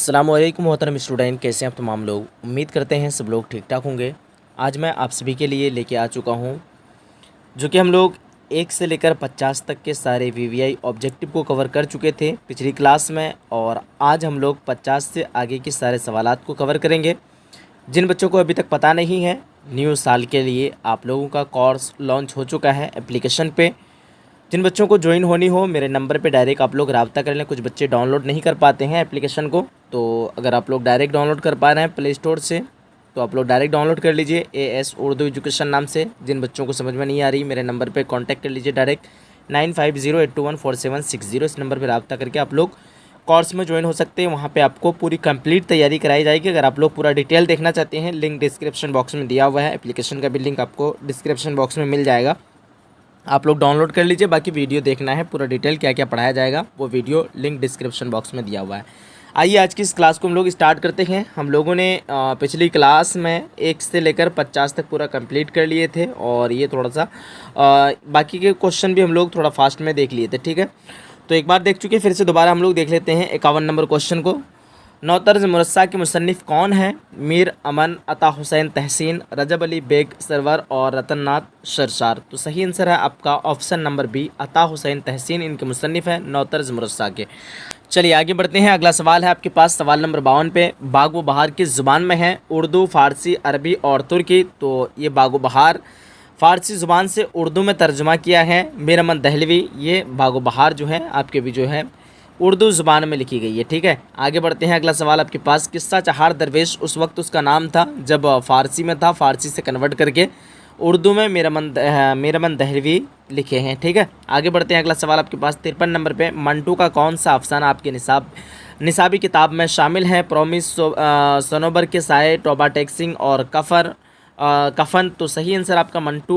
अस्सलामुअलैकुम मोहतरम स्टूडेंट, कैसे हैं आप तमाम लोग। उम्मीद करते हैं सब लोग ठीक ठाक होंगे। आज मैं आप सभी के लिए लेके आ चुका हूं जो कि हम लोग 1 से लेकर 50 तक के सारे वीवीआई ऑब्जेक्टिव को कवर कर चुके थे पिछली क्लास में, और आज हम लोग 50 से आगे के सारे सवालात को कवर करेंगे। जिन बच्चों को अभी तक पता नहीं है, न्यू साल के लिए आप लोगों का कोर्स लॉन्च हो चुका है एप्लीकेशन पे। जिन बच्चों को ज्वाइन होनी हो, मेरे नंबर पे डायरेक्ट आप लोग रब्ता कर लें। कुछ बच्चे डाउनलोड नहीं कर पाते हैं एप्लीकेशन को, तो अगर आप लोग डायरेक्ट डाउनलोड कर पा रहे हैं प्ले स्टोर से तो आप लोग डायरेक्ट डाउनलोड कर लीजिए AS उर्दू एजुकेशन नाम से। जिन बच्चों को समझ में नहीं आ रही, मेरे नंबर पे कांटेक्ट कर लीजिए डायरेक्ट 9508214760। इस नंबर पर रब्ता करके आप लोग कोर्स में ज्वाइन हो सकते हैं। वहाँ पे आपको पूरी कंप्लीट तैयारी कराई जाएगी। अगर आप लोग पूरा डिटेल देखना चाहते हैं, लिंक डिस्क्रिप्शन बॉक्स में दिया हुआ है। एप्लीकेशन का भी लिंक आपको डिस्क्रिप्शन बॉक्स में मिल जाएगा, आप लोग डाउनलोड कर लीजिए। बाकी वीडियो देखना है पूरा डिटेल क्या क्या पढ़ाया जाएगा, वो वीडियो लिंक डिस्क्रिप्शन बॉक्स में दिया हुआ है। आइए आज की इस क्लास को हम लोग स्टार्ट करते हैं। हम लोगों ने पिछली क्लास में 1 से लेकर 50 तक पूरा कंप्लीट कर लिए थे, और ये थोड़ा सा बाकी के क्वेश्चन भी हम लोग थोड़ा फास्ट में देख लिए थे, ठीक है। तो एक बार देख चुके, फिर से दोबारा हम लोग देख लेते हैं 51 नंबर क्वेश्चन को। नौतर्ज मुरस्सा के मुसन्निफ़ कौन हैं? मीर अमन, अता हुसैन तहसीन, रजब अली बेग सरवर और रतननाथ शरशार। तो सही आंसर है आपका ऑप्शन नंबर बी, अता हुसैन तहसीन इनके मुसन्निफ़ हैं नौतर्ज मुरस्सा के। चलिए आगे बढ़ते हैं। अगला सवाल है आपके पास, सवाल नंबर 52 पे। बाग व बहार किस ज़ुबान में है? उर्दू, फ़ारसी, अरबी और तुर्की। तो ये बाग व बहार फ़ारसी ज़ुबान से उर्दू में तर्जुमा किया है मीर अमन दहलवी। ये बाग व बहार जो है आपके भी जो है उर्दू ज़ुबान में लिखी गई है, ठीक है। आगे बढ़ते हैं। अगला सवाल आपके पास, किस्सा चहार दरवेश उस वक्त उसका नाम था जब फ़ारसी में था, फ़ारसी से कन्वर्ट करके उर्दू में मीर अमन दहलवी लिखे हैं, ठीक है। आगे बढ़ते हैं। अगला सवाल आपके पास 53 नंबर पे। मंटू का कौन सा अफसाना आपके निसाबी किताब में शामिल है? प्रॉमिस, सनोबर के साए, टोबा टेक्सिंग और कफन। तो सही आंसर आपका मंटू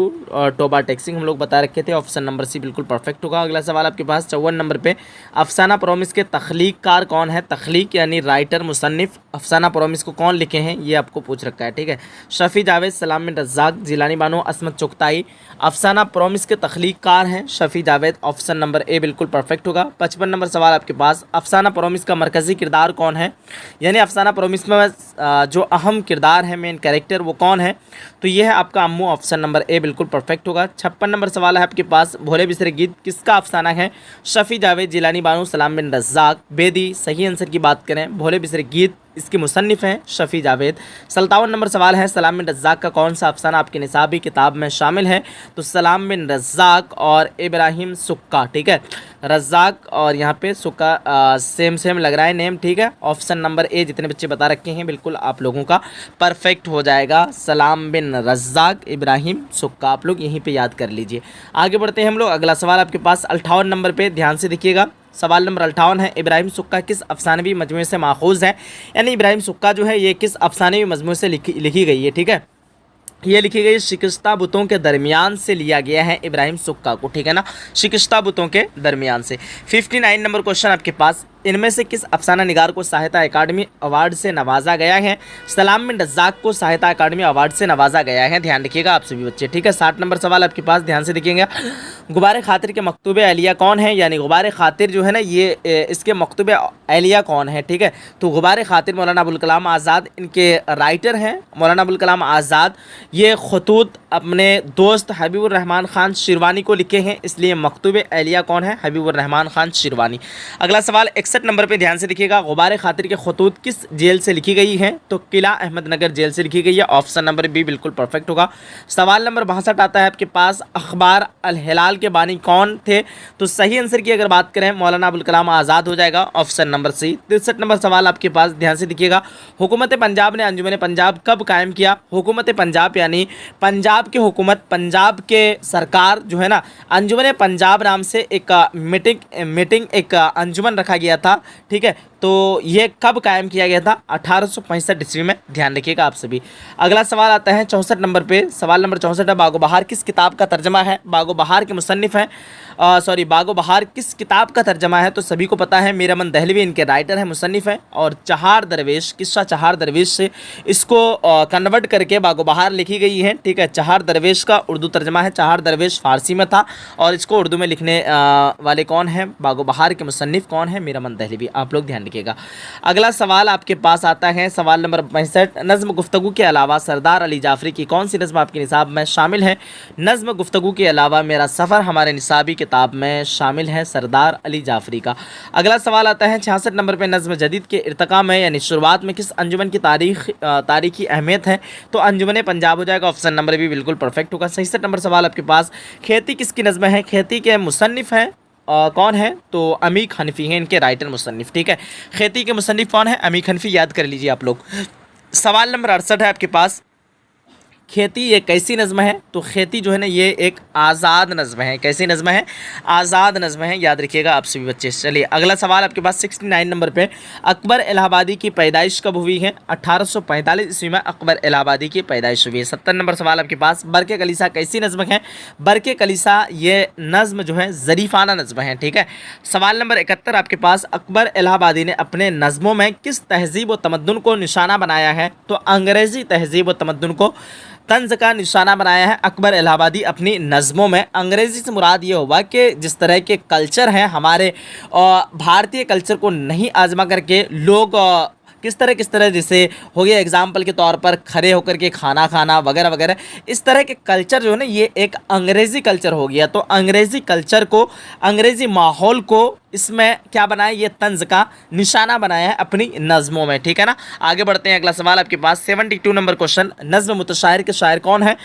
टोबा टेक्सिंग हम लोग बता रखे थे, ऑप्शन नंबर सी बिल्कुल परफेक्ट होगा। अगला सवाल आपके पास 54 नंबर पे। अफसाना प्रॉमिस के तख्लीक़कार कौन है? तख्लीक यानी राइटर, मुसन्निफ़। अफसाना प्रॉमिस को कौन लिखे हैं, ये आपको पूछ रखा है, ठीक है। शफ़ी जावेद, सलाम बिन रज़्ज़ाक़, जिलानी बानो, असमत चुगताई अफसाना प्रॉमिस के तख्लीक़कार हैं Shafi Javed, option number A बिल्कुल परफेक्ट होगा। 55 नंबर सवाल आपके पास, अफसाना प्रॉमिस का मरकज़ी किरदार कौन है? यानी अफसाना प्रॉमिस में जो अहम किरदार है, मेन कैरेक्टर, वो कौन है? तो ये है आपका अम्मू, ऑप्शन नंबर ए बिल्कुल परफेक्ट होगा। 56 नंबर सवाल है आपके पास, भोले बिसरे गीत किसका अफसाना है? शफ़ी जावेद, जिलानी बानो, सलाम बिन रज़्ज़ाक़, बेदी। सही आंसर की बात करें, भोले बिसरे गीत इसके मुसन्निफ़ हैं शफ़ी जावेद। 57 नंबर सवाल है, सलाम बिन रज़्ज़ाक़ का कौन सा अफसाना आपकी निसाबी किताब में शामिल है? तो सलाम बिन रज़्ज़ाक़ और इब्राहिम सुक्का, ठीक है। रज़्ज़ाक़ और यहाँ पे सुक्का सेम लग रहा है नेम, ठीक है। ऑप्शन नंबर ए जितने बच्चे बता रखे हैं बिल्कुल आप लोगों का परफेक्ट हो जाएगा। सलाम बिन रज़्ज़ाक़, इब्राहिम सुक्का, आप लोग यहीं पे याद कर लीजिए। आगे बढ़ते हैं हम लोग। अगला सवाल आपके पास 58 नंबर पे, ध्यान से देखिएगा। सवाल नंबर 58 है, इब्राहिम सुक्का किस अफसानवी मजमूए से माखूज़ है? यानी इब्राहिम सुक्का जो है ये किस अफसानवी मजमूए से लिखी गई है, ठीक है। ये लिखी गई शिकस्ता बुतों के दरमियान से लिया गया है इब्राहिम सुक्का को, ठीक है ना, शिकस्ता बुतों के दरमियान से। 59 नंबर क्वेश्चन आपके पास, इनमें से किस अफसाना निगार को साहित्य अकादमी अवार्ड से नवाजा गया है? सलाम बिन रज़्ज़ाक़ को साहित्य अकादमी अवार्ड से नवाजा गया है, ध्यान रखिएगा आप सभी बच्चे, ठीक है। 60 नंबर सवाल आपके पास, ध्यान से देखिएगा। गुबार खातिर के मकतूब अलिया कौन है? यानी गुबार खातिर जो है ना, ये इसके मकतूब अलिया कौन है, ठीक है। तो गुबार खातिर मौलाना अबुल कलाम आज़ाद इनके राइटर हैं। मौलाना अबुल कलाम आज़ाद ये खतूत अपने दोस्त हबीबुर रहमान ख़ान शिरवानी को लिखे हैं, इसलिए मकतूब अलिया कौन है? हबीबुर रहमान ख़ान शिरवानी। अगला सवाल 61 नंबर पे, ध्यान से देखिएगा। गुबार खातिर के खतूत किस जेल से लिखी गई है? तो किला अहमदनगर जेल से लिखी गई है, ऑप्शन नंबर बी बिल्कुल परफेक्ट होगा। सवाल नंबर 62 आता है आपके पास, अखबार अल हिलाल के बानी कौन थे? तो सही आंसर की अगर बात करें, मौलाना अबुल कलाम आज़ाद हो जाएगा, ऑप्शन नंबर सी। 63 नंबर सवाल आपके पास, ध्यान से देखिएगा। हुकूमत पंजाब ने अंजुमन पंजाब कब कायम किया? हुकूमत पंजाब यानी पंजाब की हुकूमत, पंजाब के सरकार जो है ना, अंजुमन पंजाब नाम से एक मीटिंग एक अंजुमन रखा गया था, ठीक है। तो ये कब कायम किया गया था? 1865 ईस्वी में, ध्यान रखिएगा आप सभी। अगला सवाल आता है 64 नंबर पे। सवाल नंबर 64 है, बागो बहार किस किताब का तर्जमा है? बागो बहार के मुसन्निफ़ हैं बागो बहार किस किताब का तर्जमा है? तो सभी को पता है मीर अमन दहलवी इनके राइटर हैं, मुसन्निफ़ हैं। और चहार दरवेश, किस्सा चहार दरवेश से इसको कन्वर्ट करके बागो बहार लिखी गई है, ठीक है। चहार दरवेश का उर्दू तर्जमा है, चहार दरवेश फ़ारसी में था और इसको उर्दू में लिखने वाले कौन हैं? बागो बहार के मुसन्निफ़ कौन है? मीर अमन दहलवी, आप लोग ध्यान रखिएगा। अगला सवाल आपके पास आता है सवाल नंबर 65। नज़्म गुफ्तगू के अलावा सरदार अली जाफरी की कौन सी नज़्म आपके निसाब में शामिल है? नज़्म गुफ्तगू के अलावा मेरा सफ़र हमारे निसाबी किताब में शामिल है सरदार अली जाफरी का। अगला सवाल आता है 66 नंबर पर। नज़्म जदीद के इर्तिका में यानी शुरुआत में किस अंजुमन की तारीखी अहमियत है? तो अंजुमन पंजाब हो जाएगा। ऑप्शन नंबर भी बिल्कुल परफेक्ट होगा। 67 नंबर सवाल आपके पास, खेती किसकी नज़्म है? खेती के मुसन्निफ़ हैं कौन है? तो अमीक हनफी हैं इनके राइटर मुसन्निफ़। ठीक है, खेती के मुसन्निफ़ कौन है? अमीक हनफी, याद कर लीजिए आप लोग। सवाल नंबर 68 है आपके पास, खेती ये कैसी नज़्म है? तो खेती जो है ना ये एक आज़ाद नज़्म है। कैसी नज़्म है? आज़ाद नज़्म है, याद रखिएगा आप सभी बच्चे। चलिए अगला सवाल आपके पास 69 नंबर पे, अकबर इलाहाबादी की पैदाइश कब हुई है? 1845 ईस्वी में अकबर इलाहाबादी की पैदाइश हुई है। 70 नंबर सवाल आपके पास, बरके कलीसा कैसी नज़्म है? बरके कलीसा ये नज़्म जो है ज़रीफ़ाना नज़्म है। ठीक है, सवाल नंबर 71 आपके पास, अकबर इलाहाबादी ने अपने नज़्मों में किस तहज़ीब व तमद्दुन को निशाना बनाया है? तो अंग्रेज़ी तहज़ीब व तमद्दुन को तंज का निशाना बनाया है अकबर इलाहाबादी अपनी नज़मों में। अंग्रेज़ी से मुराद ये हुआ कि जिस तरह के कल्चर हैं हमारे भारतीय कल्चर को नहीं आजमा करके लोग किस तरह जैसे हो गया एग्जाम्पल के तौर पर खड़े होकर के खाना खाना वगैरह वगैरह, इस तरह के कल्चर जो है ना ये एक अंग्रेज़ी कल्चर हो गया। तो अंग्रेज़ी कल्चर को, अंग्रेज़ी माहौल को इसमें क्या बनाया? ये तंज का निशाना बनाया है अपनी नज़मों में। ठीक है ना, आगे बढ़ते हैं। अगला सवाल आपके पास 72 नंबर क्वेश्चन, नज़्म मुतशायर के शायर कौन है?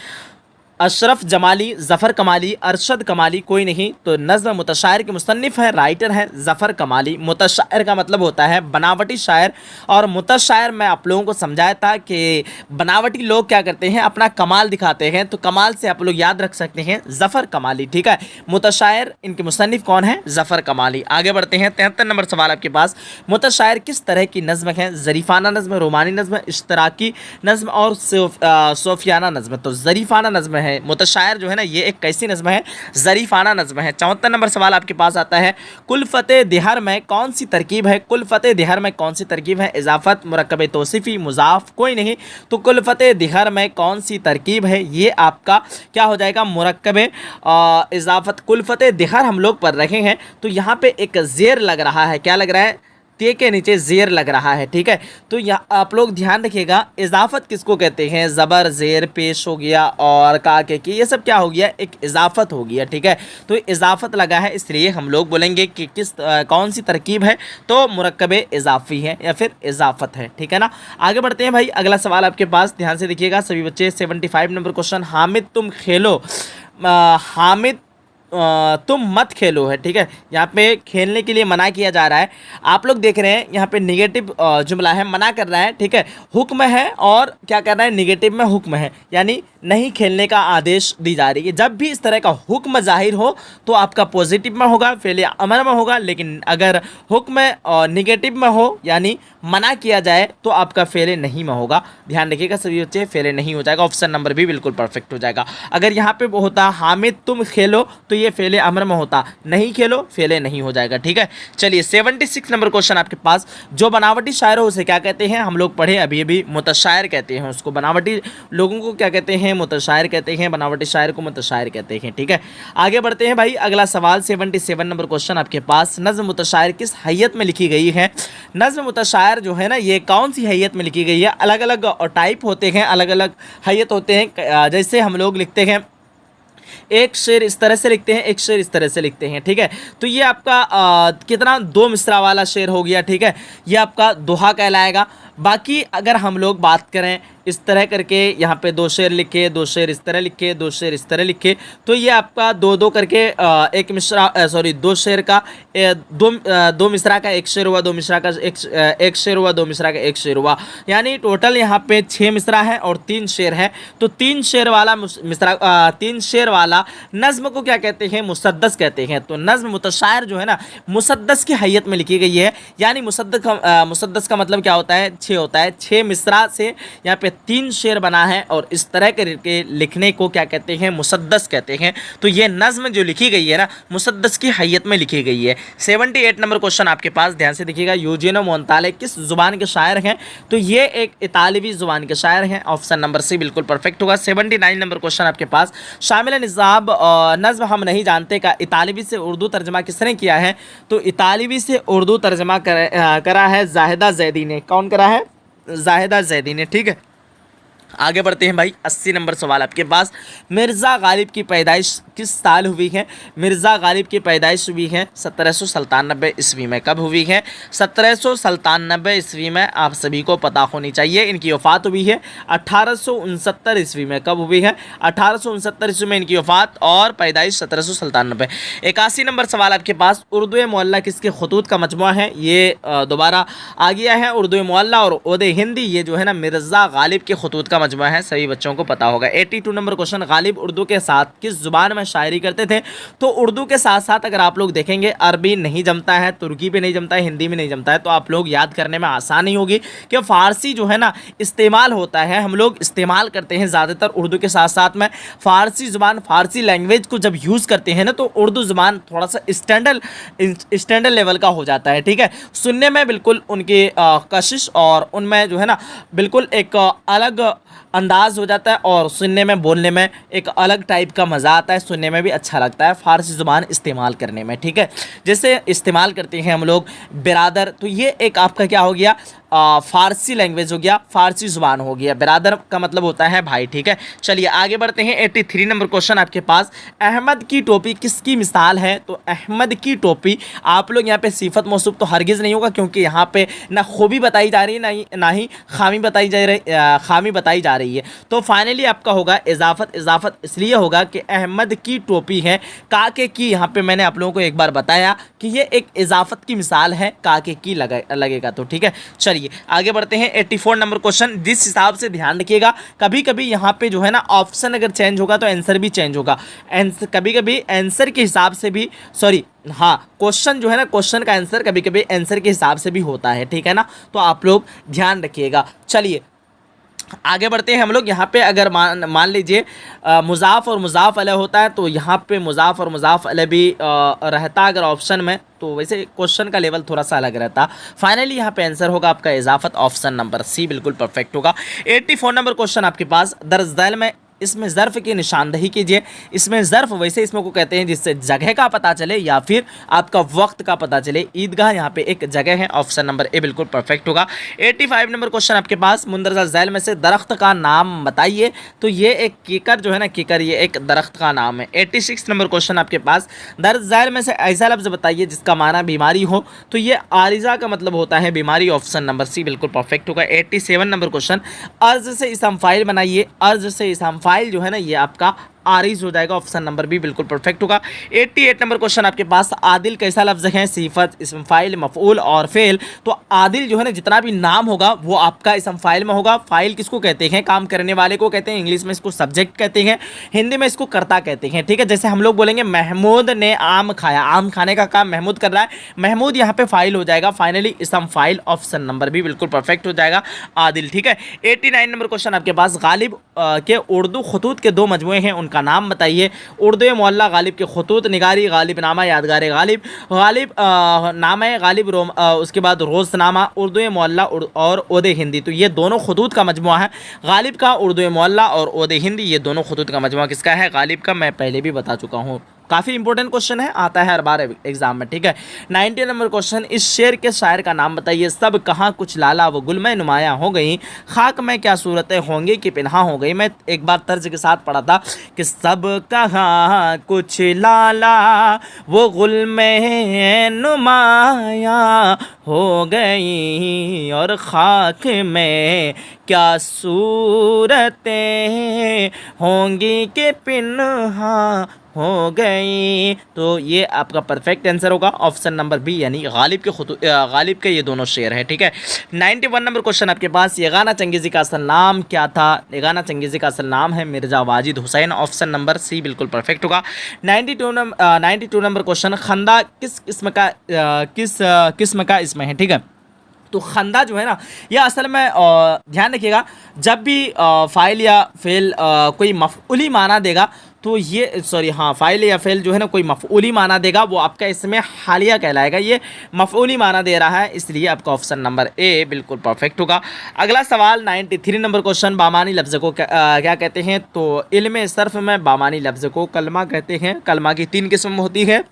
अशरफ जमाली, ज़फ़र कमाली, अरशद कमाली, कोई नहीं। तो नज़्म मुतशायर के मुसन्निफ़ हैं, राइटर हैं ज़फ़र कमाली। मुतशायर का मतलब होता है बनावटी शायर, और मुतशायर मैं आप लोगों को समझाया था कि बनावटी लोग क्या करते हैं? अपना कमाल दिखाते हैं। तो कमाल से आप लोग याद रख सकते हैं ज़फ़र कमाली। ठीक है, मुतशायर इनके मुसन्निफ़ कौन है? ज़फ़र कमाली। आगे बढ़ते हैं। 73 नंबर सवाल आपके पास, मुतशायर किस तरह की नज़्म है? ज़रीफ़ाना नज़्म, रोमानी नज़्म, इश्तराकी नज़्म और सोफियाना नज़्म। तो ज़रीफ़ाना नज़्म है। मुतशायर जो है ना ये एक कैसी नज़्म है? ज़रीफ़ाना नज़्म है। 74 नंबर सवाल आपके पास आता है, कुलफ़ते दिहर में कौन सी तरकीब है? कुलफ़ते दिहर में कौन सी तरकीब है? इजाफ़त, मुरक्कब तौसीफ़ी, मुज़ाफ़, कोई नहीं। तो कुलफ़ते दिहर में कौन सी तरकीब है? ये आपका क्या हो जाएगा? मुरक्कब इजाफ़त। कुलफ़ते दिहर हम लोग पढ़ रहे हैं तो यहाँ पे एक ज़ेर लग रहा है। क्या लग रहा है? ते के नीचे ज़ेर लग रहा है। ठीक है, तो यहाँ आप लोग ध्यान रखिएगा, इजाफ़त किसको कहते हैं? ज़बर, ज़ेर, पेश हो गया और काके की, ये सब क्या हो गया? एक इजाफ़त हो गया। ठीक है, तो इजाफ़त लगा है इसलिए हम लोग बोलेंगे कि कौन सी तरकीब है? तो मुरक्कब इजाफ़ी है या फिर इजाफ़त है। ठीक है ना, आगे बढ़ते हैं भाई। अगला सवाल आपके पास ध्यान से देखिएगा सभी बच्चे। 75 नंबर क्वेश्चन, हामिद तुम खेलो, हामिद तुम मत खेलो है। ठीक है, यहाँ पे खेलने के लिए मना किया जा रहा है। आप लोग देख रहे हैं यहाँ पे निगेटिव जुमला है, मना कर रहा है। ठीक है, हुक्म है और क्या कर रहा है? निगेटिव में हुक्म है, यानी नहीं खेलने का आदेश दी जा रही है। जब भी इस तरह का हुक्म जाहिर हो तो आपका पॉजिटिव में होगा, फेल अमर में होगा। लेकिन अगर हुक्म निगेटिव में हो यानी मना किया जाए तो आपका फेल नहीं में होगा। ध्यान रखिएगा सभी बच्चे, फेल नहीं हो जाएगा। ऑप्शन नंबर भी बिल्कुल परफेक्ट हो जाएगा। अगर यहाँ पे होता हामिद तुम खेलो तो ये फेले अमर में होता, नहीं खेलो फेले नहीं हो जाएगा। ठीक है, चलिए 76 नंबर क्वेश्चन आपके पास, जो बनावटी शायर हो उसे क्या कहते हैं? हम लोग पढ़े अभी अभी, मुतशायर कहते हैं उसको। बनावटी लोगों को क्या कहते हैं? मुतशायर कहते हैं। बनावटी शायर को मुतशायर कहते हैं। ठीक है, आगे बढ़ते हैं भाई। अगला सवाल 77 नंबर क्वेश्चन आपके पास, नज़्म मुतशायर किस हैयत में लिखी गई है? नज़्म मुतशायर जो है ना ये कौन सी हैयत में लिखी गई है? अलग अलग टाइप होते हैं, अलग अलग हैयत होते हैं। जैसे हम लोग लिखते हैं, एक शेर इस तरह से लिखते हैं, एक शेर इस तरह से लिखते हैं। ठीक है, तो ये आपका कितना? 2 मिसरा वाला शेर हो गया। ठीक है, ये आपका दोहा कहलाएगा। बाकी अगर हम लोग बात करें इस तरह करके, यहाँ पे 2 शेर लिखे, 2 शेर इस तरह लिखे, 2 शेर इस तरह लिखे, तो ये आपका 2-2 करके एक मिसरा, सॉरी 2 शेर का 2 मिसरा का 1 शेर हुआ, 2 मिसरा का 1 शेर हुआ, 2 मिसरा का 1 शेर हुआ, यानी टोटल यहाँ पे 6 मिसरा है और 3 शेर है। तो 3 शेर वाला मिसरा, 3 शेर वाला नज़्म को क्या कहते हैं? मुसद्दस कहते हैं। तो नज़्म मुतशायर जो है ना मुसद्दस की हैयत में लिखी गई है, यानी मुसद्दस का मतलब क्या होता है? 6 होता है। 6 मिसरा से यहाँ पे 3 शेर बना है और इस तरह के लिखने को क्या कहते हैं, मुसद्दस कहते हैं। तो ये नज़्म जो लिखी गई है ना, मुसद्दस की हैयत में लिखी गई है। 78 नंबर क्वेश्चन आपके पास, ध्यान से देखिएगा। यूजीनो मोंताले किस ज़ुबान के शायर हैं? तो ये एक इतालवी ज़ुबान के शायर हैं। ऑप्शन नंबर सी बिल्कुल परफेक्ट होगा। 79 नंबर क्वेश्चन आपके पास, शामिल निज़ाब नज़्म हम नहीं जानते का इतालवी से उर्दू तर्जमा किसने किया है? तो इतालवी से उर्दू तर्जमा करा है जाहिदा जैदी ने। कौन करा है? जाहिदा जैदी ने, ठीक है। आगे बढ़ते हैं भाई। 80 नंबर सवाल आपके पास, मिर्ज़ा गालिब की पैदाइश किस साल हुई है? मिर्ज़ा गालिब की पैदाइश हुई है 1797 ईस्वी में। कब हुई है? 1797 ईस्वी में। आप सभी को पता होनी चाहिए। इनकी वफ़ात हुई है 1869 ईस्वी में। कब हुई है? 1869 ईस्वी में इनकी वफ़ात और पैदाइश 1797। 81 नंबर सवाल आपके पास, उर्दू मुअल्ला किसके खतूत का मजमुआ है? ये दोबारा आ गया है। उर्दू मुअल्ला और ओदे हिंदी, ये जो है ना मिर्ज़ा गालिब के खतूत का मजमुआ है, सभी बच्चों को पता होगा। 82 नंबर क्वेश्चन, गालिब उर्दू के साथ किस जुबान में शायरी करते थे? तो उर्दू के साथ साथ अगर आप लोग देखेंगे, अरबी नहीं जमता है, तुर्की भी नहीं जमता है, हिंदी भी नहीं जमता है, तो आप लोग याद करने में आसानी होगी कि फ़ारसी जो है ना इस्तेमाल होता है, हम लोग इस्तेमाल करते हैं ज़्यादातर उर्दू के साथ साथ में फ़ारसी ज़ुबान, फ़ारसी लैंग्वेज को जब यूज़ करते हैं ना, तो उर्दू ज़ुबान थोड़ा सा स्टैंडर्ड लेवल का हो जाता है, ठीक है। सुनने में बिल्कुल उनकी कशिश और उनमें जो है ना बिल्कुल एक अलग अंदाज़ हो जाता है और सुनने में, बोलने में एक अलग टाइप का मज़ा आता है, सुनने में भी अच्छा लगता है फ़ारसी ज़ुबान इस्तेमाल करने में, ठीक है। जैसे इस्तेमाल करते हैं हम लोग बिरादर, तो ये एक आपका क्या हो गया, फ़ारसी लैंग्वेज हो गया, फ़ारसी ज़ुबान हो गया। बिरादर का मतलब होता है भाई, ठीक है। चलिए आगे बढ़ते हैं। 83 नंबर क्वेश्चन आपके पास, अहमद की टोपी किसकी मिसाल है? तो अहमद की टोपी, आप लोग यहाँ पे सिफत मौसूफ तो हरगिज़ नहीं होगा, क्योंकि यहाँ पे ना खूबी बताई जा रही है, ना ही खामी बताई जा रही है। तो फाइनली आपका होगा इजाफत। इजाफत इसलिए होगा कि अहमद की टोपी है काके की। यहाँ पे मैंने आप लोगों को एक बार बताया कि ये एक इजाफत की मिसाल है, काके की लगेगा तो, ठीक है। चलिए आगे बढ़ते हैं। 84 नंबर क्वेश्चन, जिस हिसाब से ध्यान रखिएगा, कभी कभी यहाँ पे जो है ना ऑप्शन अगर चेंज होगा तो आंसर भी चेंज होगा। कभी कभी आंसर के हिसाब से भी, सॉरी हाँ, क्वेश्चन जो है ना, क्वेश्चन का आंसर कभी कभी आंसर के हिसाब से भी होता है, ठीक है ना। तो आप लोग ध्यान रखिएगा। चलिए आगे बढ़ते हैं हम लोग। यहाँ पे अगर मान लीजिए मुज़ाफ़ और मुज़ाफ़ अलैह होता है, तो यहाँ पे मुज़ाफ़ और मुज़ाफ़ अलैह भी रहता अगर ऑप्शन में, तो वैसे क्वेश्चन का लेवल थोड़ा सा अलग रहता। फाइनली यहाँ पे आंसर होगा आपका इजाफत, ऑप्शन नंबर सी बिल्कुल परफेक्ट होगा। 84 नंबर क्वेश्चन आपके पास, दर्ज झैल में इसमें ज़र्फ़ की निशानदही कीजिए। इसमें ज़र्फ़ वैसे इसमें को कहते हैं जिससे जगह का पता चले या फिर आपका वक्त का पता चले। ईदगाह यहाँ पे एक जगह है, ऑप्शन नंबर ए बिल्कुल परफेक्ट होगा। 85 नंबर क्वेश्चन आपके पास, मुंदरजा झैल में से दरख्त का नाम बताइए। तो ये एक कीकर जो है ना, कीकर ये एक दरख्त का नाम है। 86 नंबर क्वेश्चन आपके पास, दर्ज झैल में से ऐसा लफ्ज़ बताइए जिसका माना बीमारी हो। तो ये आरिज़ा का मतलब होता है बीमारी, ऑप्शन नंबर सी बिल्कुल परफेक्ट होगा। 87 नंबर क्वेश्चन, अर्ज से इसम फाइल बनाइए। अर्ज से इसम फाइल जो है ना, ये आपका आरिज हो जाएगा, ऑप्शन नंबर बी बिल्कुल परफेक्ट होगा। 88 नंबर क्वेश्चन आपके पास, आदिल कैसा लफ्ज़ है? सिफत, इसम फाइल, मफऊल और फेल। तो आदिल जो है ना, जितना भी नाम होगा वो आपका इसम फाइल में होगा। फाइल किसको कहते हैं? काम करने वाले को कहते हैं। इंग्लिश में इसको सब्जेक्ट कहते हैं, हिंदी में इसको कर्ता कहते हैं, ठीक है। जैसे हम लोग बोलेंगे महमूद ने आम खाया, आम खाने का काम महमूद कर रहा है, महमूद यहाँ पे फाइल हो जाएगा। फाइनली इसम फाइल, ऑप्शन नंबर भी बिल्कुल परफेक्ट हो जाएगा, आदिल, ठीक है। 89 नंबर क्वेश्चन आपके पास, गालिब के उर्दू खतूत के 2 मजमूए हैं, का नाम बताइए। उर्दू मुअल्ला गालिब के खतूत निगारी, गालिब नामा, यादगार गालिब, गालिब नामा गालिब, उसके बाद रोज़नामा, उर्दू मुअल्ला और ओदे हिंदी। तो ये दोनों खतूत का मजमुआ है गालिब का। उर्दू मुअल्ला और ओदे हिंदी, ये दोनों खतूत का मजमुआ किसका है? गालिब का। मैं पहले भी बता चुका हूँ, काफ़ी इंपॉर्टेंट क्वेश्चन है, आता है हर बार एग्जाम में, ठीक है। 90 नंबर क्वेश्चन, इस शेर के शायर का नाम बताइए। सब कहाँ कुछ लाला वो गुल में नुमाया हो गई, खाक में क्या सूरतें होंगी कि पिन्हा हो गई। मैं एक बार तर्ज के साथ पढ़ा था कि सब कहाँ कुछ लाला वो गुल में नुमाया हो गई, और खाक में क्या सूरतें होंगी कि पिन्हा हो गई। तो ये आपका परफेक्ट आंसर होगा, ऑप्शन नंबर बी, यानी गालिब के ये दोनों शेर हैं, ठीक है। 91 नंबर क्वेश्चन आपके पास, यगाना चंगेज़ी का असल नाम क्या था? यगाना चंगेज़ी का असल नाम है Mirza Wajid Hussain, option number C बिल्कुल परफेक्ट होगा। 92 नंबर क्वेश्चन, खंदा किस किस्म का इसमें है, ठीक है। तो खंदा जो है ना, ये असल में ध्यान रखिएगा, जब भी फ़ाइल या फ़ेल कोई मफ़ऊली माना देगा तो ये सॉरी हाँ, फ़ाइल या फ़ेल जो है ना कोई मफ़ऊली माना देगा, वो आपका इसमें हालिया कहलाएगा। ये मफ़ऊली माना दे रहा है, इसलिए आपका ऑप्शन नंबर ए बिल्कुल परफेक्ट होगा। अगला सवाल 93 नंबर क्वेश्चन, बामानी लफ्ज़ को क्या कहते हैं? तो इल्म सर्फ़ में बामानी लफ्ज़ को कलमा कहते हैं। कलमा की 3 किस्म होती है,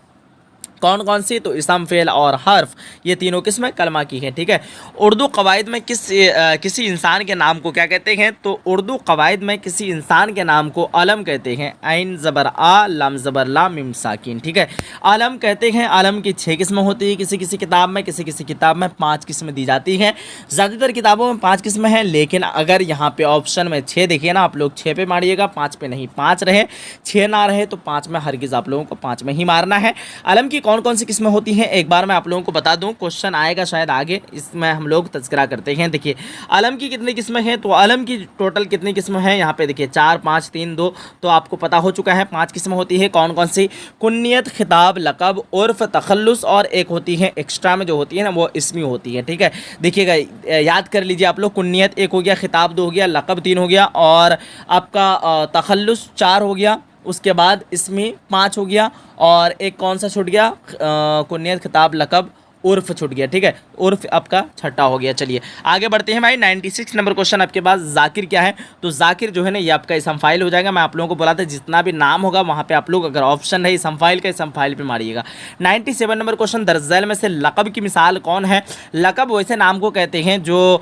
कौन कौन सी? तो इसम, फ़ेल और हर्फ, ये तीनों किस्में कलमा की हैं, ठीक है। उर्दू कवायद में किसी इंसान के नाम को क्या कहते हैं? तो उर्दू कवायद में किसी इंसान के नाम को अलम कहते हैं। ऐन ज़बर आ, लम ज़बर ला, मिम साकिन, ठीक है, अलम कहते हैं। अलम की 6 किस्में होती है किसी किसी किताब में, किसी किसी किताब में 5 किस्में दी जाती हैं। ज़्यादातर किताबों में 5 किस्में हैं, लेकिन अगर यहाँ पे ऑप्शन में 6 देखिए ना, आप लोग 6 पे मारिएगा, 5 पे नहीं। 5 रहे 6 ना रहे तो 5 में हरगिज़ आप लोगों को 5 में ही मारना है। अलम की कौन कौन सी किस्में होती हैं एक बार मैं आप लोगों को बता दूं, क्वेश्चन आएगा शायद आगे, इसमें हम लोग तज़किरा करते हैं। देखिए अलम की कितनी किस्में हैं, तो अलम की टोटल कितनी किस्में हैं यहाँ पे देखिए 4, 5, 3, 2, तो आपको पता हो चुका है 5 किस्में होती है। कौन कौन सी? कुन्नियत, खिताब, लक़ब, उर्फ़, तखल्लुस, और एक होती है एक्स्ट्रा में जो होती है ना वो इसमी होती है, ठीक है। देखिएगा याद कर लीजिए आप लोग, कुन्नियत 1 हो गया, खिताब 2 हो गया, लक़ब 3 हो गया, और आपका तखल्लुस 4 हो गया, उसके बाद इसमें 5 हो गया, और एक कौन सा छूट गया? कुन्नियत, खिताब, लक़ब, उर्फ़ छूट गया, ठीक है। उर्फ़ आपका छठा हो गया। चलिए आगे बढ़ते हैं भाई। 96 नंबर क्वेश्चन आपके पास, ज़ाकिर क्या है? तो ज़ाकिर जो है ना ये आपका इसम फ़ाइल हो जाएगा। मैं आप लोगों को बोला था जितना भी नाम होगा वहाँ पे आप लोग अगर ऑप्शन है इसम फ़ाइल का, इसम फ़ाइल पे मारिएगा। 97 नंबर क्वेश्चन, दर्ज झैल में से लक़ब की मिसाल कौन है? लक़ब वैसे नाम को कहते हैं जो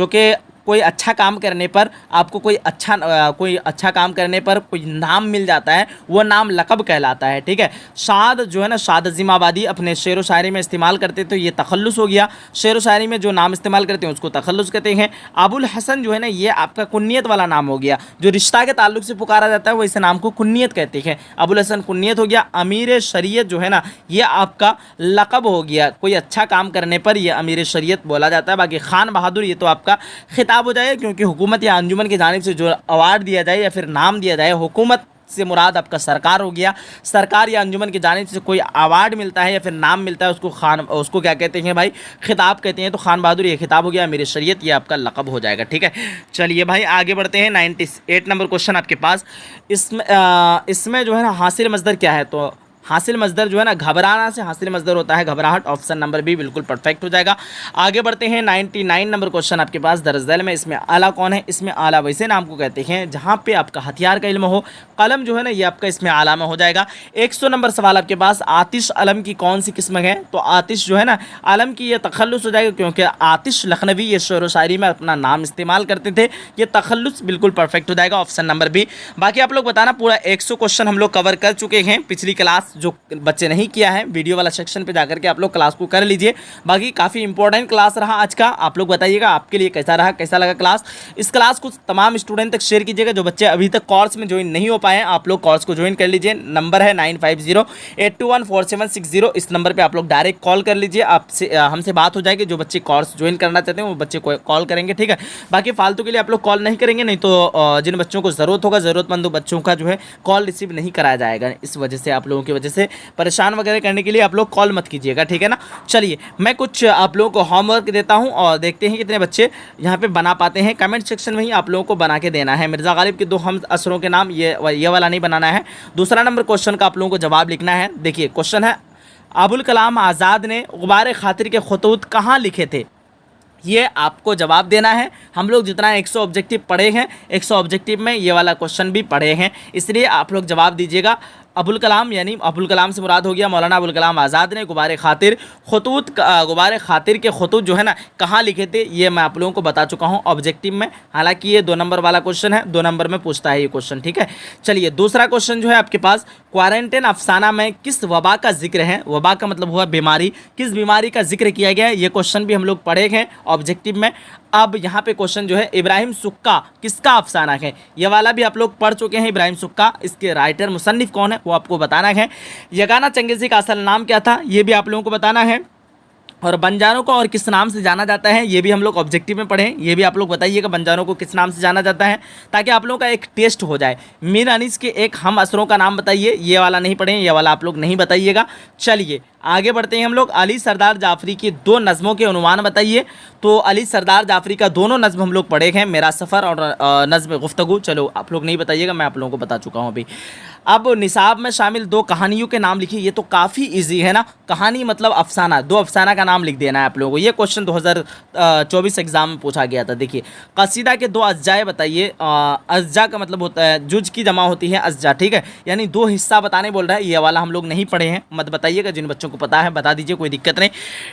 कि कोई अच्छा काम करने पर आपको कोई अच्छा काम करने पर कोई नाम मिल जाता है, वो नाम लक़ब कहलाता है, ठीक है। शाद जो है ना, शाद अज़ीमाबादी अपने शेर व शायरी में इस्तेमाल करते तो ये तखल्लुस हो गया। शेर व शायरी में जो नाम इस्तेमाल करते हैं उसको तखल्लुस कहते हैं। अबुल हसन जो है ना ये आपका कुन्नियत वाला नाम हो गया, जो रिश्ता के ताल्लुक से पुकारा जाता है वो इस नाम को कुन्नियत कहते हैं। अबुल हसन कुन्नियत हो गया। अमीर शरीयत जो है ना ये आपका लक़ब हो गया, कोई अच्छा काम करने पर ये अमीर शरीयत बोला जाता है। बाकी खान बहादुर ये तो आपका खिताब हो जाए, क्योंकि हुकूमत या अंजुमन की जानिब से जो अवार्ड दिया जाए या फिर नाम दिया जाए, हुकूमत से मुराद आपका सरकार हो गया। सरकार या अंजुमन की जानिब से कोई अवार्ड मिलता है या फिर नाम मिलता है उसको क्या कहते हैं भाई? खिताब कहते हैं। तो खान बहादुर ये खिताब हो गया, मेरी शरीयत ये आपका लक़ब हो जाएगा, ठीक है। चलिए भाई आगे बढ़ते हैं। 98 नंबर क्वेश्चन आपके पास, इसमें जो है ना हासिल मज़दर क्या है? तो हासिल मज़दर जो है ना घबराना से हासिल मज़दर होता है, घबराहट। ऑप्शन नंबर बी बिल्कुल परफेक्ट हो जाएगा। आगे बढ़ते हैं। 99 नंबर क्वेश्चन आपके पास, दर्ज झैल में इसमें आला कौन है? इसमें आला वैसे नाम को कहते हैं जहाँ पे आपका हथियार का इल्म हो। कलम जो है ना ये आपका इसमें आला में हो जाएगा। 100 नंबर सवाल आपके पास, आतिश अलम की कौन सी किस्म है? तो आतिश जो है ना अलम की ये तखल्लुस हो जाएगा, क्योंकि आतिश लखनवी ये शेर व शायरी में अपना नाम इस्तेमाल करते थे, ये तखल्लुस बिल्कुल परफेक्ट हो जाएगा। Option number B. बाकी आप लोग बताना, पूरा 100 क्वेश्चन हम लोग कवर कर चुके हैं। पिछली क्लास जो बच्चे नहीं किया है, वीडियो वाला सेक्शन पे जाकर के आप लोग क्लास को कर लीजिए। बाकी काफ़ी इंपॉर्टेंट क्लास रहा आज का। आप लोग बताइएगा आपके लिए कैसा रहा, कैसा लगा क्लास। इस क्लास को तमाम स्टूडेंट तक शेयर कीजिएगा। जो बच्चे अभी तक कोर्स में ज्वाइन नहीं हो पाए हैं, आप लोग कोर्स को ज्वाइन कर लीजिए। नंबर है 9508214760। इस नंबर पर आप लोग डायरेक्ट कॉल कर लीजिए, आपसे हमसे बात हो जाएगी। जो बच्चे कोर्स ज्वाइन करना चाहते हैं वो बच्चे को कॉल करेंगे, ठीक है। बाकी फालतू के लिए आप लोग कॉल नहीं करेंगे, नहीं तो जिन बच्चों को ज़रूरत होगा, ज़रूरतमंद बच्चों का जो है कॉल रिसीव नहीं कराया जाएगा। इस वजह से आप लोगों की वजह से परेशान वगैरह करने के लिए आप लोग कॉल मत कीजिएगा, ठीक है ना। चलिए मैं कुछ आप लोगों को होमवर्क देता हूं और देखते हैं कितने बच्चे यहाँ पे बना पाते हैं। कमेंट सेक्शन में ही आप लोगों को बना के देना है। मिर्ज़ा गालिब के 2 हम असरों के नाम, ये वाला नहीं बनाना है। दूसरा नंबर क्वेश्चन का आप लोगों को जवाब लिखना है। देखिए क्वेश्चन है, अबुल कलाम आज़ाद ने गुबार खातिर के खतूत कहाँ लिखे थे? ये आपको जवाब देना है। हम लोग जितना 100 ऑब्जेक्टिव पढ़े हैं, 100 ऑब्जेक्टिव में ये वाला क्वेश्चन भी पढ़े हैं, इसलिए आप लोग जवाब दीजिएगा। अबुल कलाम यानी अबुल कलाम से मुराद हो गया मौलाना अबुल कलाम आज़ाद ने गुबार खातिर के खतूत जो है ना कहाँ लिखे थे, ये मैं आप लोगों को बता चुका हूँ ऑब्जेक्टिव में। हालांकि ये 2 नंबर वाला क्वेश्चन है, 2 नंबर में पूछता है ये क्वेश्चन, ठीक है। चलिए दूसरा क्वेश्चन जो है आपके पास, क्वारंटाइन अफसाना में किस वबा का जिक्र है? वबा का मतलब हुआ बीमारी, किस बीमारी का जिक्र किया गया है? ये क्वेश्चन भी हम लोग पढ़े हैं ऑब्जेक्टिव में। अब यहाँ पे क्वेश्चन जो है, इब्राहिम सुक्का किसका अफसाना है? ये वाला भी आप लोग पढ़ चुके हैं, इब्राहिम सुक्का। इसके राइटर मुसन्निफ कौन है वो आपको बताना है। यगाना चंगेज़ी का असल नाम क्या था? ये भी आप लोगों को बताना है। और बंजारों को और किस नाम से जाना जाता है, ये भी हम लोग ऑब्जेक्टिव में पढ़े हैं, ये भी आप लोग बताइएगा बंजारों को किस नाम से जाना जाता है, ताकि आप लोगों का एक टेस्ट हो जाए। मीर अनीस के एक हम असरों का नाम बताइए, ये वाला नहीं पढ़े, ये वाला आप लोग नहीं बताइएगा। चलिए आगे बढ़ते हैं हम लोग। अली सरदार जाफरी की 2 नज़मों के उन्वान बताइए। तो अली सरदार जाफरी का दोनों नज़्म हम लोग पढ़े हैं, मेरा सफ़र और नज़्म गुफ्तगू। चलो आप लोग नहीं बताइएगा, मैं आप लोगों को बता चुका हूँ अभी। अब निसाब में शामिल 2 कहानियों के नाम लिखिए। ये तो काफ़ी इजी है ना, कहानी मतलब अफसाना, 2 अफसाना का नाम लिख देना है आप लोगों को। ये क्वेश्चन 2024 एग्जाम में पूछा गया था। देखिए कसीदा के 2 अज्जाए बताइए। अज्जा का मतलब होता है, जुज की जमा होती है अज्जा, ठीक है, यानी 2 हिस्सा बताने बोल रहा है। ये वाला हम लोग नहीं पढ़े हैं, मत बताइएगा, जिन बच्चों को पता है बता दीजिए, कोई दिक्कत नहीं,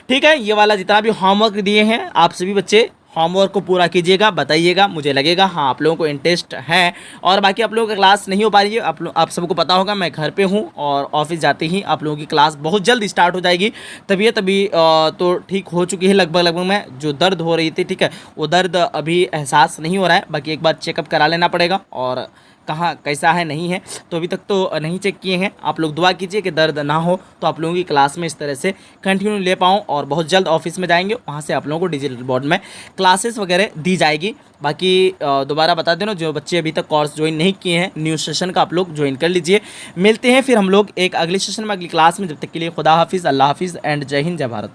ठीक है। ये वाला जितना भी होमवर्क दिए हैं आप सभी बच्चे होमवर्क को पूरा कीजिएगा, बताइएगा, मुझे लगेगा हाँ आप लोगों को इंटरेस्ट है। और बाकी आप लोगों की क्लास नहीं हो पा रही है, आप सबको पता होगा मैं घर पे हूँ और ऑफिस जाते ही आप लोगों की क्लास बहुत जल्द स्टार्ट हो जाएगी। तबीयत अभी तो ठीक हो चुकी है लगभग में, जो दर्द हो रही थी, ठीक है, वो दर्द अभी एहसास नहीं हो रहा है। बाकी एक बार चेकअप करा लेना पड़ेगा और कहाँ कैसा है नहीं है, तो अभी तक तो नहीं चेक किए हैं। आप लोग दुआ कीजिए कि दर्द ना हो, तो आप लोगों की क्लास में इस तरह से कंटिन्यू ले पाऊँ और बहुत जल्द ऑफिस में जाएंगे, वहाँ से आप लोगों को डिजिटल बोर्ड में क्लासेस वगैरह दी जाएगी। बाकी दोबारा बता देना, जो बच्चे अभी तक कोर्स ज्वाइन नहीं किए हैं, न्यू सेशन का आप लोग ज्वाइन कर लीजिए। मिलते हैं फिर हम लोग एक अगले सेशन में, अगली क्लास में। जब तक के लिए खुदा हाफिज़, अल्लाह हाफिज़ एंड जय हिंद, जय भारत।